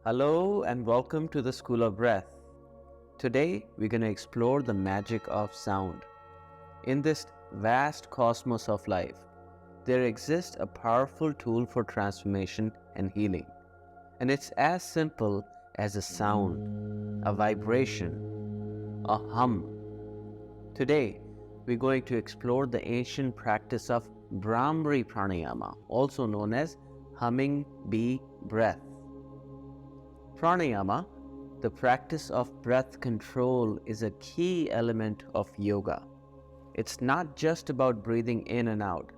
Hello and welcome to the School of Breath. Today we're going to explore the magic of sound. In this vast cosmos of life, there exists a powerful tool for transformation and healing. And it's as simple as a sound, a vibration, a hum. Today we're going to explore the ancient practice of Bhramari Pranayama, also known as humming bee breath. Pranayama, the practice of breath control, is a key element of yoga. It's not just about breathing in and out.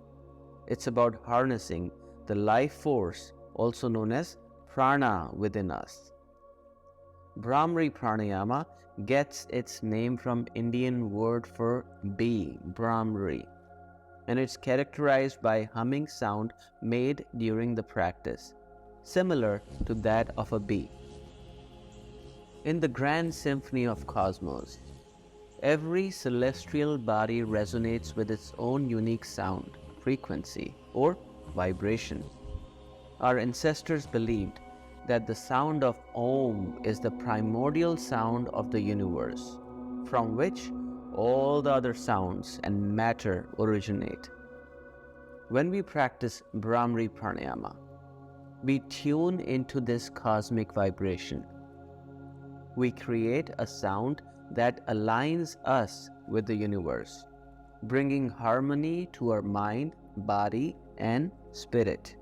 It's about harnessing the life force, also known as prana, within us. Bhramari Pranayama gets its name from Indian word for bee, Bhramari, and it's characterized by humming sound made during the practice, similar to that of a bee. In the grand symphony of cosmos, every celestial body resonates with its own unique sound, frequency, or vibration. Our ancestors believed that the sound of Om is the primordial sound of the universe, from which all the other sounds and matter originate. When we practice Bhramari Pranayama, we tune into this cosmic vibration. We create a sound that aligns us with the universe, bringing harmony to our mind, body, and spirit.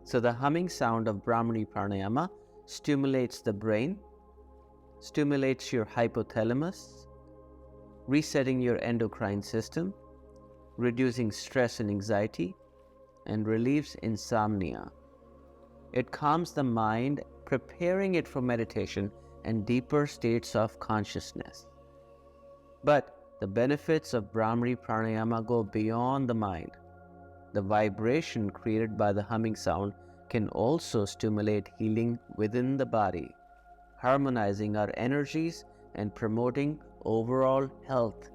So the humming sound of Bhramari Pranayama stimulates the brain, stimulates your hypothalamus, resetting your endocrine system, reducing stress and anxiety, and relieves insomnia. It calms the mind, preparing it for meditation and deeper states of consciousness. But the benefits of Bhramari Pranayama go beyond the mind. The vibration created by the humming sound can also stimulate healing within the body, harmonizing our energies and promoting overall health.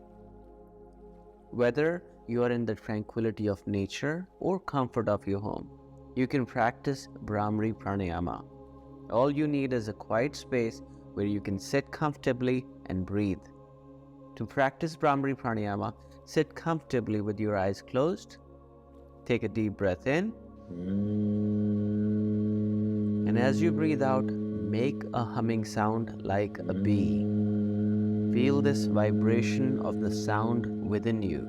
Whether you are in the tranquility of nature or comfort of your home, you can practice Bhramari Pranayama. All you need is a quiet space where you can sit comfortably and breathe. To practice Bhramari Pranayama, sit comfortably with your eyes closed. Take a deep breath in. And as you breathe out, make a humming sound like a bee. Feel this vibration of the sound within you.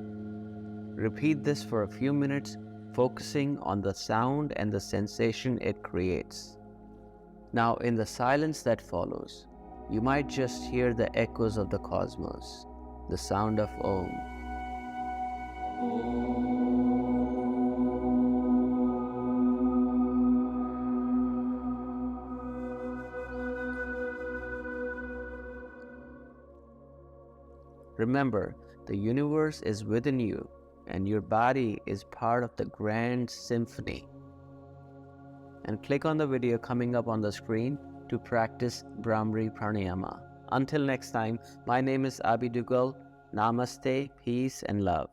Repeat this for a few minutes, focusing on the sound and the sensation it creates. Now, in the silence that follows, you might just hear the echoes of the cosmos, the sound of Om. Remember, the universe is within you, and your body is part of the grand symphony. And click on the video coming up on the screen to practice Bhramari Pranayama. Until next time, my name is Abhi Dugal. Namaste, peace and love.